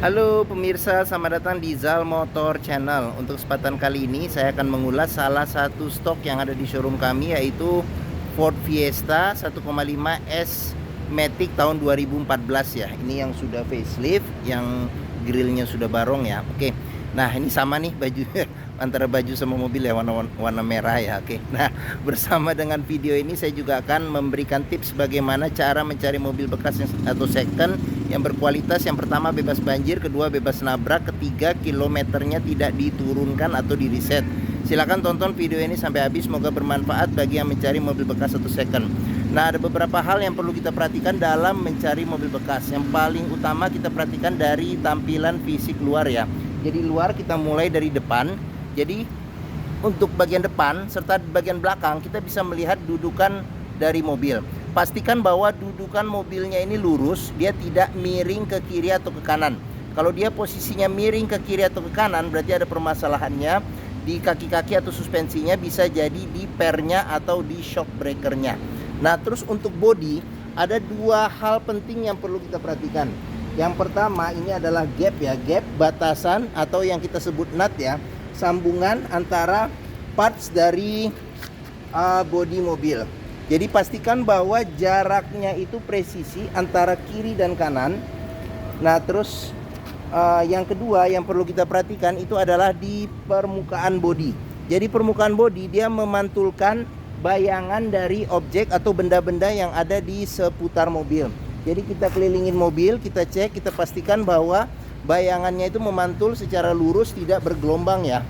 Halo pemirsa, selamat datang di Zal Motor Channel. Untuk kesempatan kali ini saya akan mengulas salah satu stok yang ada di showroom kami, yaitu Ford Fiesta 1,5 S Matic tahun 2014 ya. Ini yang sudah facelift, yang grillnya sudah barong ya. Oke. Nah, ini sama nih baju antara baju sama mobil ya, warna merah ya. Oke. Nah, bersama dengan video ini saya juga akan memberikan tips bagaimana cara mencari mobil bekas atau second yang berkualitas. Yang pertama bebas banjir, kedua bebas nabrak, ketiga kilometernya tidak diturunkan atau di reset. Silahkan tonton video ini sampai habis, semoga bermanfaat bagi yang mencari mobil bekas atau second. Nah, ada beberapa hal yang perlu kita perhatikan dalam mencari mobil bekas. Yang paling utama kita perhatikan dari tampilan fisik luar ya. Jadi luar kita mulai dari depan. Jadi untuk bagian depan serta bagian belakang kita bisa melihat dudukan dari mobil. Pastikan bahwa dudukan mobilnya ini lurus, dia tidak miring ke kiri atau ke kanan. Kalau dia posisinya miring ke kiri atau ke kanan, berarti ada permasalahannya di kaki-kaki atau suspensinya, bisa jadi di pernya atau di shock breakernya. Nah, terus untuk bodi ada dua hal penting yang perlu kita perhatikan. Yang pertama ini adalah gap ya, gap batasan atau yang kita sebut nut ya, sambungan antara parts dari bodi mobil. Jadi pastikan bahwa jaraknya itu presisi antara kiri dan kanan. Nah, terus yang kedua yang perlu kita perhatikan itu adalah di permukaan bodi. Jadi permukaan bodi dia memantulkan bayangan dari objek atau benda-benda yang ada di seputar mobil. Jadi kita kelilingin mobil, kita cek, kita pastikan bahwa bayangannya itu memantul secara lurus, tidak bergelombang ya.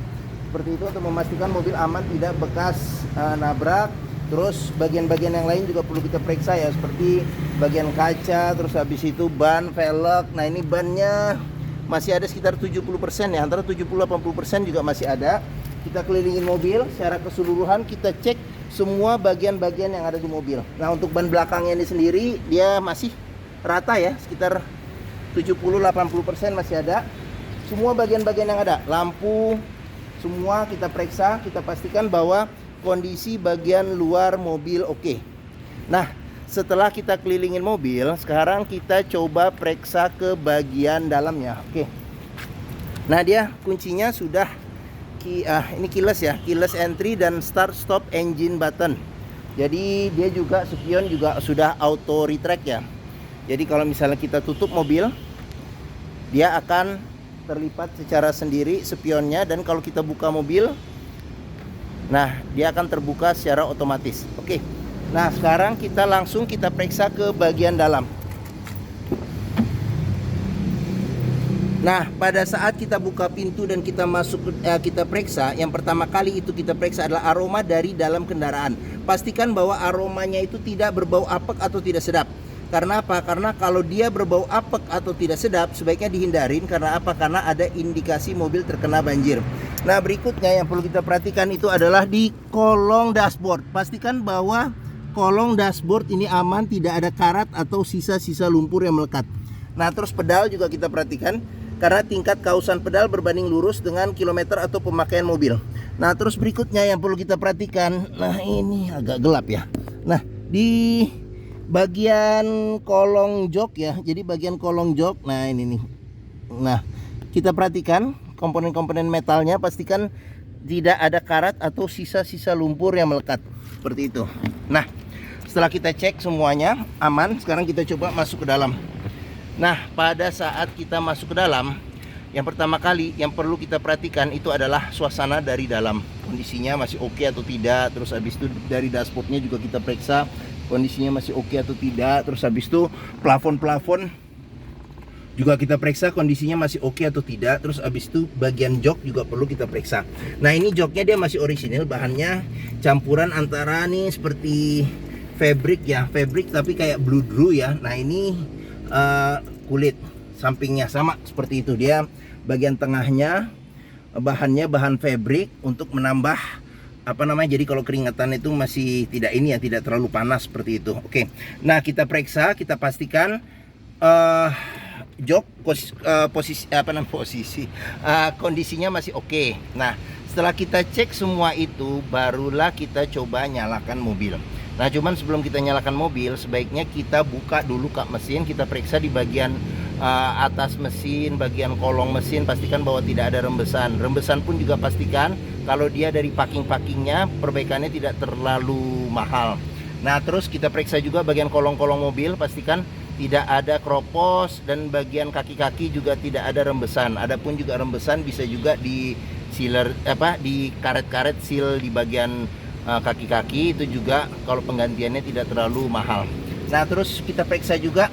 Seperti itu untuk memastikan mobil aman, tidak bekas nabrak. Terus bagian-bagian yang lain juga perlu kita periksa ya, seperti bagian kaca, terus habis itu ban, velg. Nah, ini bannya masih ada sekitar 70% ya, antara 70-80% juga masih ada. Kita kelilingin mobil secara keseluruhan, kita cek semua bagian-bagian yang ada di mobil. Nah, untuk ban belakangnya ini sendiri dia masih rata ya, sekitar 70-80% masih ada. Semua bagian-bagian yang ada, lampu semua kita periksa, kita pastikan bahwa kondisi bagian luar mobil oke. Nah, setelah kita kelilingin mobil, sekarang kita coba periksa ke bagian dalamnya. Oke. Nah, dia kuncinya sudah ini keyless ya, keyless entry dan start stop engine button. Jadi dia juga spion juga sudah auto retract ya. Jadi kalau misalnya kita tutup mobil, dia akan terlipat secara sendiri spionnya, dan kalau kita buka mobil, nah dia akan terbuka secara otomatis. Oke. Nah, sekarang kita langsung kita periksa ke bagian dalam. Nah, pada saat kita buka pintu dan kita masuk, kita periksa, yang pertama kali itu kita periksa adalah aroma dari dalam kendaraan. Pastikan bahwa aromanya itu tidak berbau apek atau tidak sedap. Karena apa? Karena kalau dia berbau apek atau tidak sedap, sebaiknya dihindarin. Karena apa? Karena ada indikasi mobil terkena banjir. Nah, berikutnya yang perlu kita perhatikan itu adalah di kolong dashboard. Pastikan bahwa kolong dashboard ini aman, tidak ada karat atau sisa-sisa lumpur yang melekat. Nah, terus pedal juga kita perhatikan, karena tingkat kausan pedal berbanding lurus dengan kilometer atau pemakaian mobil. Nah, terus berikutnya yang perlu kita perhatikan, nah ini agak gelap ya. Nah, di bagian kolong jok ya, jadi bagian kolong jok, nah ini nih. Nah, kita perhatikan komponen-komponen metalnya, pastikan tidak ada karat atau sisa-sisa lumpur yang melekat. Seperti itu. Nah, setelah kita cek semuanya aman, sekarang kita coba masuk ke dalam. Nah, pada saat kita masuk ke dalam, yang pertama kali yang perlu kita perhatikan itu adalah suasana dari dalam. Kondisinya masih oke atau tidak. Terus habis itu dari dashboardnya juga kita periksa kondisinya masih oke atau tidak. Terus habis itu plafon-plafon juga kita periksa kondisinya masih oke atau tidak. Terus habis itu bagian jok juga perlu kita periksa. Nah, ini joknya dia masih orisinil, bahannya campuran antara nih seperti fabric ya, fabric tapi kayak bludru ya. Nah, ini kulit sampingnya sama seperti itu, dia bagian tengahnya bahannya bahan fabric untuk menambah apa namanya, jadi kalau keringatan itu masih tidak ini ya, tidak terlalu panas seperti itu. Oke. Nah, kita periksa, kita pastikan jok posisi kondisinya masih oke. Nah, setelah kita cek semua itu, barulah kita coba nyalakan mobil. Nah, cuman sebelum kita nyalakan mobil, sebaiknya kita buka dulu kap mesin, kita periksa di bagian atas mesin, bagian kolong mesin, pastikan bahwa tidak ada rembesan. Rembesan pun juga pastikan kalau dia dari packing-packingnya, perbaikannya tidak terlalu mahal. Nah, terus kita periksa juga bagian kolong-kolong mobil, pastikan tidak ada kropos, dan bagian kaki-kaki juga tidak ada rembesan. Adapun juga rembesan bisa juga di sealer, di karet-karet seal di bagian kaki-kaki, itu juga kalau penggantiannya tidak terlalu mahal. Nah, terus kita periksa juga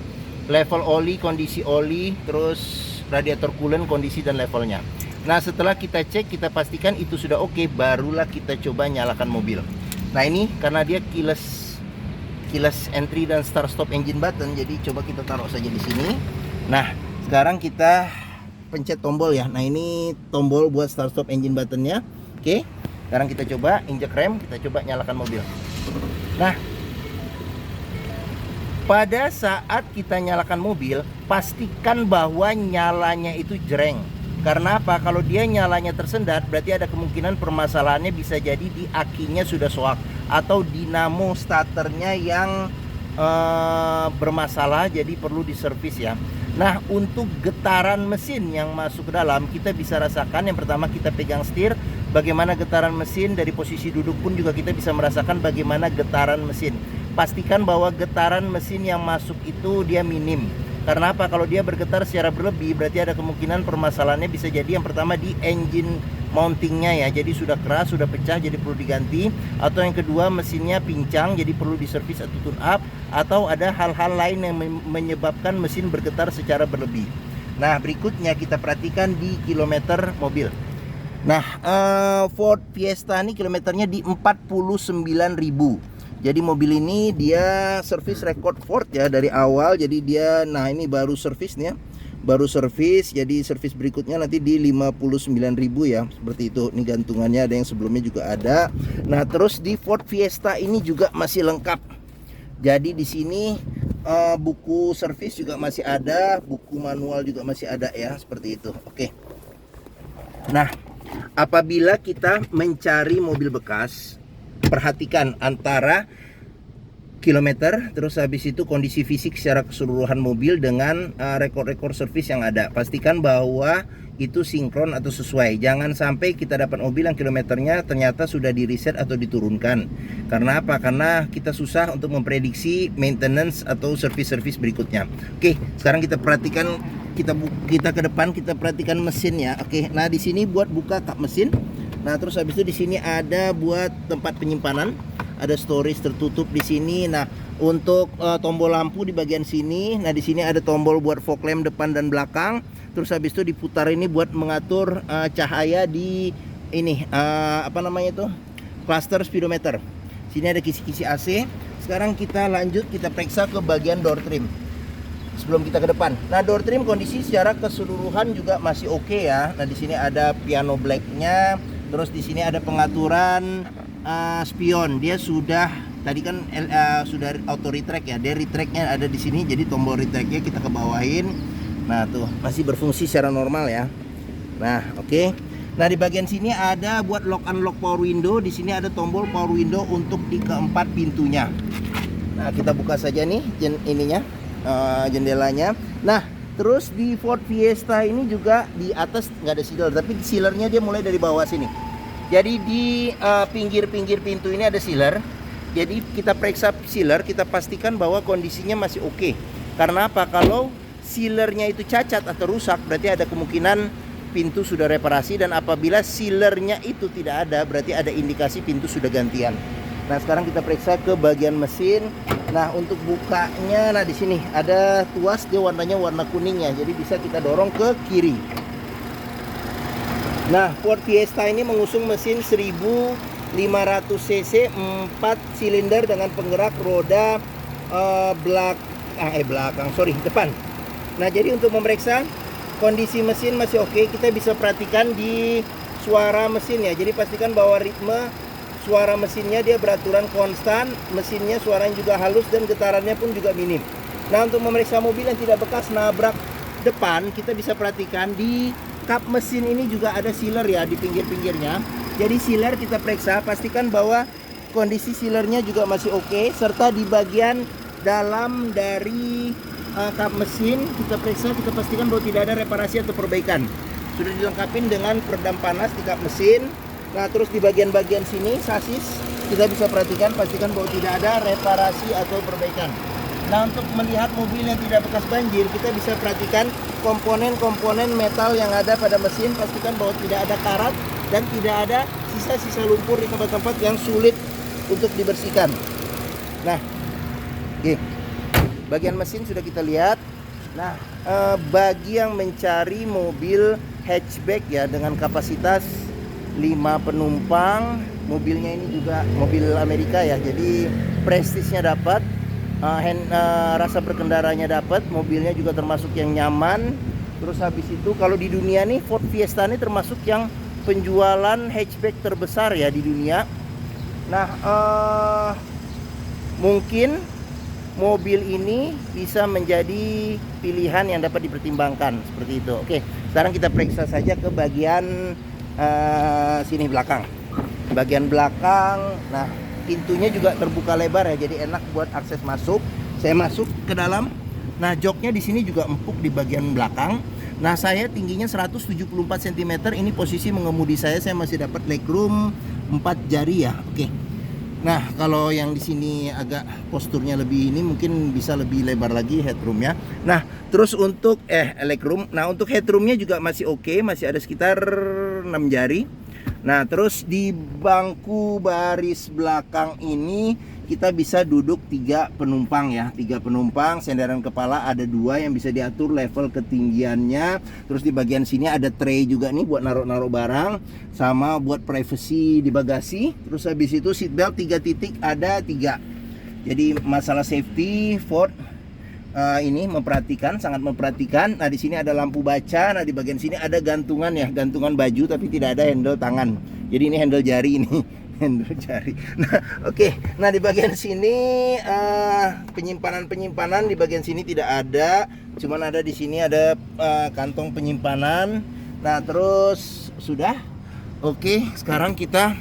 level oli, kondisi oli, terus radiator coolant, kondisi dan levelnya. Nah, setelah kita cek, kita pastikan itu sudah oke, barulah kita coba nyalakan mobil. Nah, ini karena dia keyless entry dan start stop engine button, jadi coba kita taruh saja di sini. Nah, sekarang kita pencet tombol ya. Nah, ini tombol buat start stop engine buttonnya. Oke, sekarang kita coba injek rem, kita coba nyalakan mobil. Nah, pada saat kita nyalakan mobil, pastikan bahwa nyalanya itu jreng. Karena apa? Kalau dia nyalanya tersendat, berarti ada kemungkinan permasalahannya bisa jadi di akinya sudah soak, atau dinamo starternya yang bermasalah, jadi perlu diservis ya. Nah, untuk getaran mesin yang masuk ke dalam, kita bisa rasakan. Yang pertama, kita pegang setir, bagaimana getaran mesin. Dari posisi duduk pun juga kita bisa merasakan bagaimana getaran mesin. Pastikan bahwa getaran mesin yang masuk itu dia minim. Karena apa? Kalau dia bergetar secara berlebih, berarti ada kemungkinan permasalahannya bisa jadi yang pertama di engine mountingnya ya, jadi sudah keras, sudah pecah, jadi perlu diganti. Atau yang kedua, mesinnya pincang, jadi perlu diservis atau tune up. Atau ada hal-hal lain yang menyebabkan mesin bergetar secara berlebih. Nah, berikutnya kita perhatikan di kilometer mobil. Nah, Ford Fiesta ini kilometernya di 49.000. Jadi mobil ini dia service record Ford ya dari awal. Jadi dia, nah ini baru servis nih ya, baru servis. Jadi servis berikutnya nanti di 59.000 ya, seperti itu. Ini gantungannya ada yang sebelumnya juga ada. Nah, terus di Ford Fiesta ini juga masih lengkap. Jadi di sini buku servis juga masih ada, buku manual juga masih ada ya, seperti itu. Oke. Nah, apabila kita mencari mobil bekas, perhatikan antara kilometer, terus habis itu kondisi fisik secara keseluruhan mobil dengan rekor-rekor servis yang ada. Pastikan bahwa itu sinkron atau sesuai. Jangan sampai kita dapat mobil yang kilometernya ternyata sudah di reset atau diturunkan. Karena apa? Karena kita susah untuk memprediksi maintenance atau servis-servis berikutnya. Oke, sekarang kita perhatikan, kita ke depan, kita perhatikan mesinnya. Oke, nah di sini buat buka kap mesin. Nah, terus habis itu di sini ada buat tempat penyimpanan, ada storage tertutup di sini. Nah, untuk tombol lampu di bagian sini. Nah, di sini ada tombol buat fog lamp depan dan belakang. Terus habis itu diputar ini buat mengatur cahaya di ini apa namanya itu? Cluster speedometer. Sini ada kisi-kisi AC. Sekarang kita lanjut, kita periksa ke bagian door trim. Sebelum kita ke depan. Nah, door trim kondisi secara keseluruhan juga masih oke ya. Nah, di sini ada piano black-nya. Terus di sini ada pengaturan spion. Dia sudah tadi kan sudah auto retract ya. Dia retract-nya ada di sini. Jadi tombol retract-nya kita ke bawahin. Nah, tuh masih berfungsi secara normal ya. Nah, oke. Nah, di bagian sini ada buat lock unlock power window. Di sini ada tombol power window untuk di keempat pintunya. Nah, kita buka saja nih jendelanya. Nah, terus di Ford Fiesta ini juga di atas nggak ada sealer, tapi sealernya dia mulai dari bawah sini. Jadi di pinggir-pinggir pintu ini ada sealer. Jadi kita periksa sealer, kita pastikan bahwa kondisinya masih oke. Karena apa? Kalau sealernya itu cacat atau rusak, berarti ada kemungkinan pintu sudah reparasi. Dan apabila sealernya itu tidak ada, berarti ada indikasi pintu sudah gantian. Nah, sekarang kita periksa ke bagian mesin. Nah, untuk bukanya, nah di sini ada tuas, dia warnanya warna kuningnya, jadi bisa kita dorong ke kiri. Nah, Ford Fiesta ini mengusung mesin 1500 cc 4 silinder dengan penggerak roda depan. Nah, jadi untuk memeriksa kondisi mesin masih oke, kita bisa perhatikan di suara mesin ya. Jadi pastikan bahwa ritme suara mesinnya dia beraturan konstan, mesinnya suaranya juga halus dan getarannya pun juga minim. Nah, untuk memeriksa mobil yang tidak bekas nabrak depan, kita bisa perhatikan di kap mesin ini juga ada sealer ya di pinggir-pinggirnya. Jadi sealer kita periksa, pastikan bahwa kondisi sealernya juga masih oke, serta di bagian dalam dari kap mesin kita periksa, kita pastikan bahwa tidak ada reparasi atau perbaikan. Sudah dilengkapi dengan peredam panas di kap mesin. Nah, terus di bagian-bagian sini sasis kita bisa perhatikan, pastikan bahwa tidak ada reparasi atau perbaikan. Nah, untuk melihat mobil yang tidak bekas banjir, kita bisa perhatikan komponen-komponen metal yang ada pada mesin, pastikan bahwa tidak ada karat dan tidak ada sisa-sisa lumpur di tempat-tempat yang sulit untuk dibersihkan. Nah, oke. Bagian mesin sudah kita lihat. Nah, bagi yang mencari mobil hatchback ya dengan kapasitas 5 penumpang, mobilnya ini juga mobil Amerika ya, jadi prestisnya dapat, rasa berkendaranya dapat, mobilnya juga termasuk yang nyaman. Terus habis itu kalau di dunia nih Ford Fiesta ini termasuk yang penjualan hatchback terbesar ya di dunia. Nah, mungkin mobil ini bisa menjadi pilihan yang dapat dipertimbangkan seperti itu. Oke, sekarang kita periksa saja ke bagian sini belakang. Bagian belakang, nah pintunya juga terbuka lebar ya, jadi enak buat akses masuk. Saya masuk ke dalam. Nah, joknya di sini juga empuk di bagian belakang. Nah, saya tingginya 174 cm. Ini posisi mengemudi saya masih dapat legroom 4 jari ya. Oke. Nah, kalau yang di sini agak posturnya lebih ini mungkin bisa lebih lebar lagi headroomnya. Nah, terus untuk legroom. Nah, untuk headroomnya juga masih oke, masih ada sekitar 6 jari. Nah, terus di bangku baris belakang ini kita bisa duduk 3 penumpang ya, 3 penumpang. Sandaran kepala ada 2 yang bisa diatur level ketinggiannya. Terus di bagian sini ada tray juga nih buat naruh-naruh barang, sama buat privacy di bagasi. Terus habis itu seatbelt 3 titik ada 3. Jadi masalah safety Ford ini sangat memperhatikan. Nah, di sini ada lampu baca. Nah, di bagian sini ada gantungan ya, gantungan baju tapi tidak ada handle tangan. Jadi ini handle jari ini. Handle jari. Nah, oke. Nah, di bagian sini penyimpanan di bagian sini tidak ada. Cuman ada di sini ada kantong penyimpanan. Nah, terus sudah. Oke, sekarang kita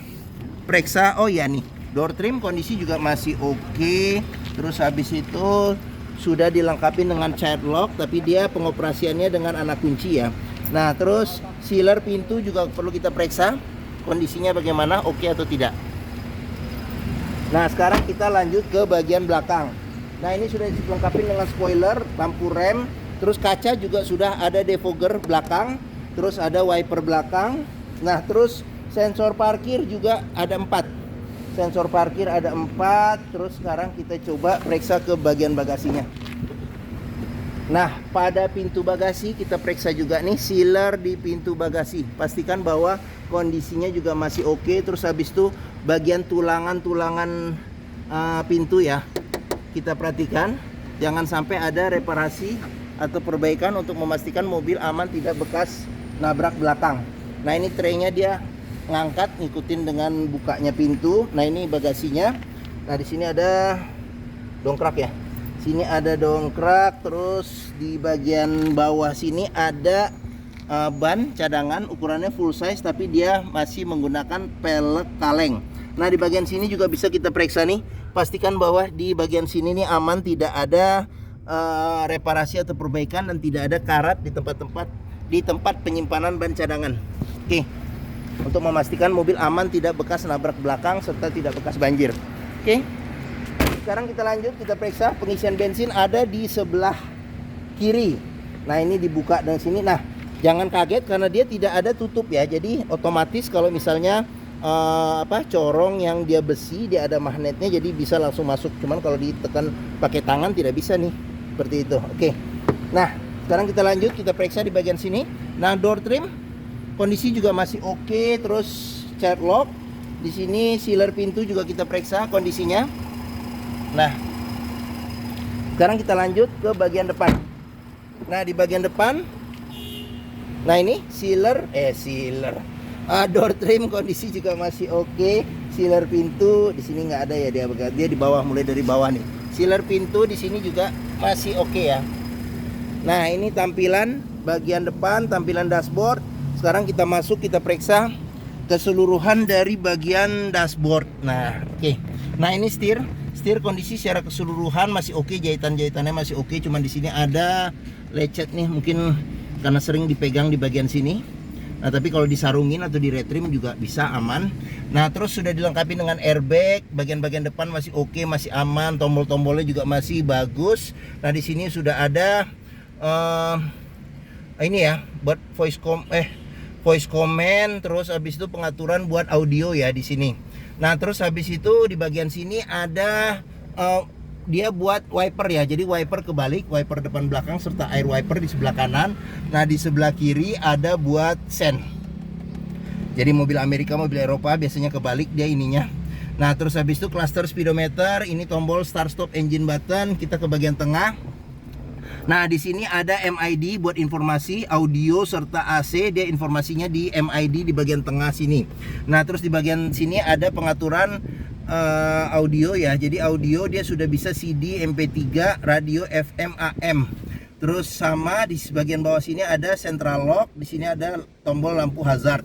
periksa. Oh ya nih, door trim kondisi juga masih oke. Terus habis itu sudah dilengkapi dengan child lock, tapi dia pengoperasiannya dengan anak kunci ya. Nah, terus sealer pintu juga perlu kita periksa kondisinya bagaimana, oke atau tidak. Nah, sekarang kita lanjut ke bagian belakang. Nah, ini sudah dilengkapi dengan spoiler, lampu rem, terus kaca juga sudah ada defogger belakang, terus ada wiper belakang. Nah, terus sensor parkir juga ada 4. Sensor parkir ada 4. Terus sekarang kita coba periksa ke bagian bagasinya. Nah, pada pintu bagasi kita periksa juga nih sealer di pintu bagasi. Pastikan bahwa kondisinya juga masih oke. Terus habis itu bagian tulangan-tulangan pintu ya, kita perhatikan jangan sampai ada reparasi atau perbaikan untuk memastikan mobil aman tidak bekas nabrak belakang. Nah, ini traynya dia ngangkat ngikutin dengan bukanya pintu. Nah, ini bagasinya. Nah, di sini ada dongkrak ya. Sini ada dongkrak, terus di bagian bawah sini ada ban cadangan, ukurannya full size tapi dia masih menggunakan pelek kaleng. Nah, di bagian sini juga bisa kita periksa nih. Pastikan bahwa di bagian sini nih aman, tidak ada reparasi atau perbaikan dan tidak ada karat di tempat penyimpanan ban cadangan. Oke. Untuk memastikan mobil aman tidak bekas nabrak belakang serta tidak bekas banjir. Oke. Sekarang kita lanjut, kita periksa pengisian bensin ada di sebelah kiri. Nah, ini dibuka dari sini. Nah, jangan kaget karena dia tidak ada tutup ya. Jadi otomatis kalau misalnya corong yang dia besi, dia ada magnetnya, jadi bisa langsung masuk. Cuman kalau ditekan pakai tangan tidak bisa nih. Seperti itu. Oke. Nah, sekarang kita lanjut, kita periksa di bagian sini. Nah, door trim kondisi juga masih oke. Terus child lock. Di sini sealer pintu juga kita periksa kondisinya. Nah, sekarang kita lanjut ke bagian depan. Nah, di bagian depan, nah ini door trim kondisi juga masih oke. Sealer pintu di sini nggak ada ya, dia di bawah, mulai dari bawah nih. Sealer pintu di sini juga masih oke ya. Nah, ini tampilan bagian depan, tampilan dashboard. Sekarang kita masuk, kita periksa keseluruhan dari bagian dashboard. Nah, oke. Nah, ini setir setir kondisi secara keseluruhan masih oke, jahitan-jahitannya masih oke, cuman di sini ada lecet nih, mungkin karena sering dipegang di bagian sini. Nah, tapi kalau disarungin atau di retrim juga bisa aman. Nah, terus sudah dilengkapi dengan airbag, bagian-bagian depan masih oke, masih aman, tombol-tombolnya juga masih bagus. Nah, di sini sudah ada ini ya, buat voice command, terus habis itu pengaturan buat audio ya di sini. Nah, terus habis itu di bagian sini ada dia buat wiper ya. Jadi wiper kebalik, wiper depan belakang serta air wiper di sebelah kanan. Nah, di sebelah kiri ada buat sen. Jadi mobil Amerika, mobil Eropa biasanya kebalik dia ininya. Nah, terus habis itu cluster speedometer, ini tombol start stop engine button. Kita ke bagian tengah. Nah, di sini ada MID buat informasi audio serta AC, dia informasinya di MID di bagian tengah sini. Nah, terus di bagian sini ada pengaturan audio ya. Jadi audio dia sudah bisa CD, MP3, radio FM, AM. Terus sama di bagian bawah sini ada central lock, di sini ada tombol lampu hazard.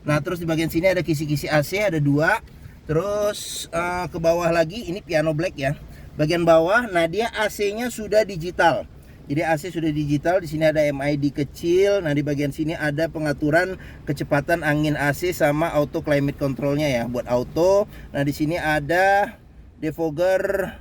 Nah, terus di bagian sini ada kisi-kisi AC, ada 2. Terus ke bawah lagi ini piano black ya. Bagian bawah, nah dia AC-nya sudah digital. Jadi AC sudah digital, di sini ada MID kecil. Nah, di bagian sini ada pengaturan kecepatan angin AC sama auto climate controlnya ya, buat auto. Nah, di sini ada defogger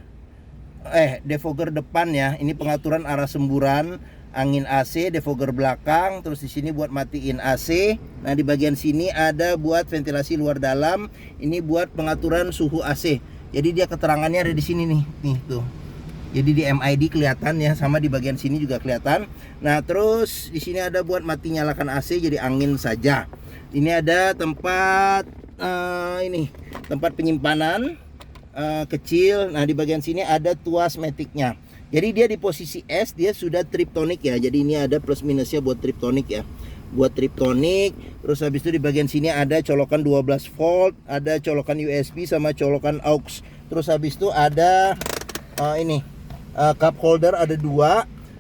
depan ya. Ini pengaturan arah semburan angin AC, defogger belakang. Terus di sini buat matiin AC. Nah, di bagian sini ada buat ventilasi luar dalam. Ini buat pengaturan suhu AC. Jadi dia keterangannya ada di sini nih tuh. Jadi di MID kelihatan ya, sama di bagian sini juga kelihatan. Nah, terus di sini ada buat mati nyalakan AC, jadi angin saja. Ini ada tempat tempat penyimpanan kecil. Nah, di bagian sini ada tuas maticnya. Jadi dia di posisi S, dia sudah triptonic ya. Jadi ini ada plus minusnya buat triptonic ya. Buat triptonic. Terus habis itu di bagian sini ada colokan 12 volt, ada colokan USB sama colokan aux. Terus habis itu ada cup holder ada 2.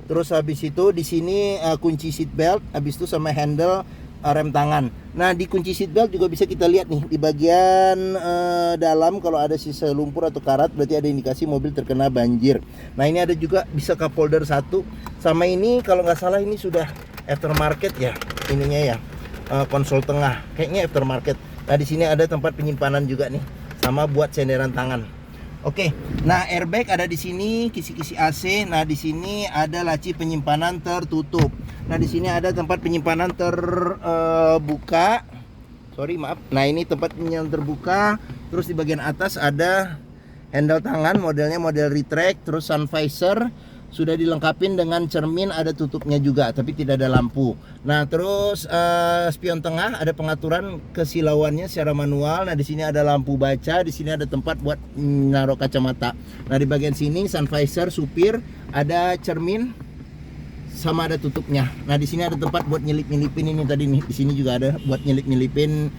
Terus habis itu di sini kunci seat belt, habis itu sama handle rem tangan. Nah, di kunci seat belt juga bisa kita lihat nih di bagian dalam kalau ada sisa lumpur atau karat berarti ada indikasi mobil terkena banjir. Nah, ini ada juga bisa cup holder 1. Sama ini kalau nggak salah ini sudah aftermarket ya ininya ya. Konsol tengah kayaknya aftermarket. Nah, di sini ada tempat penyimpanan juga nih sama buat senderan tangan. Oke, nah airbag ada di sini, kisi-kisi AC. Nah, di sini ada laci penyimpanan tertutup. Nah, di sini ada tempat penyimpanan terbuka. Nah, ini tempat penyimpanan terbuka. Terus di bagian atas ada handle tangan, modelnya model retract. Terus sun visor sudah dilengkapi dengan cermin, ada tutupnya juga, tapi tidak ada lampu. Nah, terus spion tengah ada pengaturan kesilauannya secara manual. Nah, di sini ada lampu baca, di sini ada tempat buat naruh kacamata. Nah, di bagian sini sun visor supir, ada cermin sama ada tutupnya. Nah, di sini ada tempat buat nyelip-nyelipin ini tadi nih. Di sini juga ada buat nyelip-nyelipin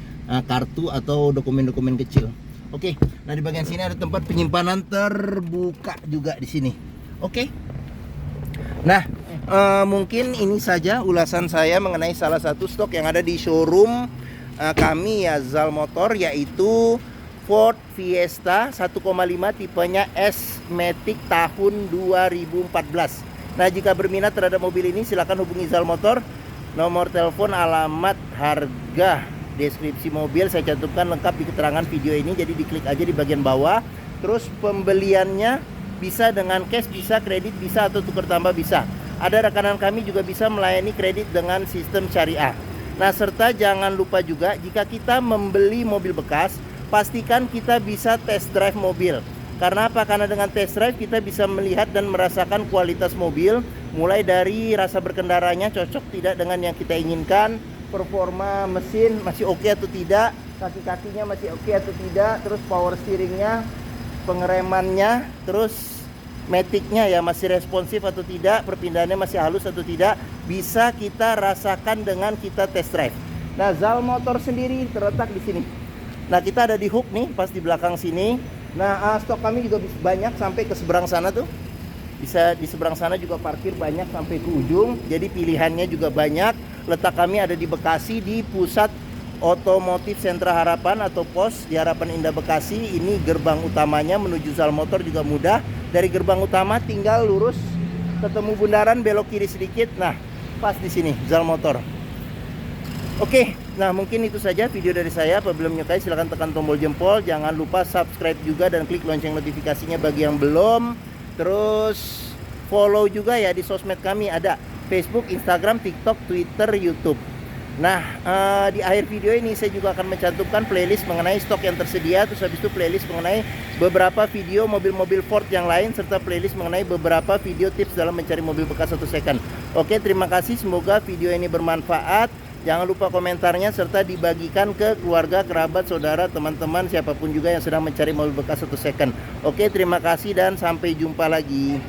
kartu atau dokumen-dokumen kecil. Oke. Nah, di bagian sini ada tempat penyimpanan terbuka juga di sini. Oke. Nah, mungkin ini saja ulasan saya mengenai salah satu stok yang ada di showroom kami ya, Zal Motor, yaitu Ford Fiesta 1,5 tipenya S-Matic tahun 2014. Nah, jika berminat terhadap mobil ini silakan hubungi Zal Motor. Nomor telepon, alamat, harga, deskripsi mobil saya cantumkan lengkap di keterangan video ini. Jadi diklik aja di bagian bawah. Terus pembeliannya bisa dengan cash, bisa kredit, bisa atau tukar tambah bisa. Ada rekanan kami juga bisa melayani kredit dengan sistem syariah. Nah, serta jangan lupa juga jika kita membeli mobil bekas, pastikan kita bisa test drive mobil. Karena apa? Karena dengan test drive kita bisa melihat dan merasakan kualitas mobil, mulai dari rasa berkendaranya cocok tidak dengan yang kita inginkan, performa mesin masih oke atau tidak, kaki-kakinya masih oke atau tidak, terus power steeringnya, pengeremannya, terus maticnya ya masih responsif atau tidak, perpindahannya masih halus atau tidak, bisa kita rasakan dengan kita test drive. Nah, Zal Motor sendiri terletak di sini. Nah, kita ada di hook nih, pas di belakang sini. Nah, stok kami juga banyak sampai ke seberang sana tuh. Bisa di seberang sana juga parkir banyak sampai ke ujung. Jadi pilihannya juga banyak. Letak kami ada di Bekasi di pusat Otomotif Sentra Harapan atau POS di Harapan Indah Bekasi. Ini gerbang utamanya, menuju Zal Motor juga mudah. Dari gerbang utama tinggal lurus, ketemu bundaran, belok kiri sedikit. Nah, pas di sini Zal Motor. Oke, nah mungkin itu saja video dari saya. Apabila menyukai silahkan tekan tombol jempol. Jangan lupa subscribe juga dan klik lonceng notifikasinya bagi yang belum. Terus follow juga ya di sosmed kami, ada Facebook, Instagram, TikTok, Twitter, YouTube. Nah, di akhir video ini saya juga akan mencantumkan playlist mengenai stok yang tersedia. Terus habis itu playlist mengenai beberapa video mobil-mobil Ford yang lain, serta playlist mengenai beberapa video tips dalam mencari mobil bekas 1 second. Oke, terima kasih, semoga video ini bermanfaat. Jangan lupa komentarnya serta dibagikan ke keluarga, kerabat, saudara, teman-teman, siapapun juga yang sedang mencari mobil bekas 1 second. Oke, terima kasih dan sampai jumpa lagi.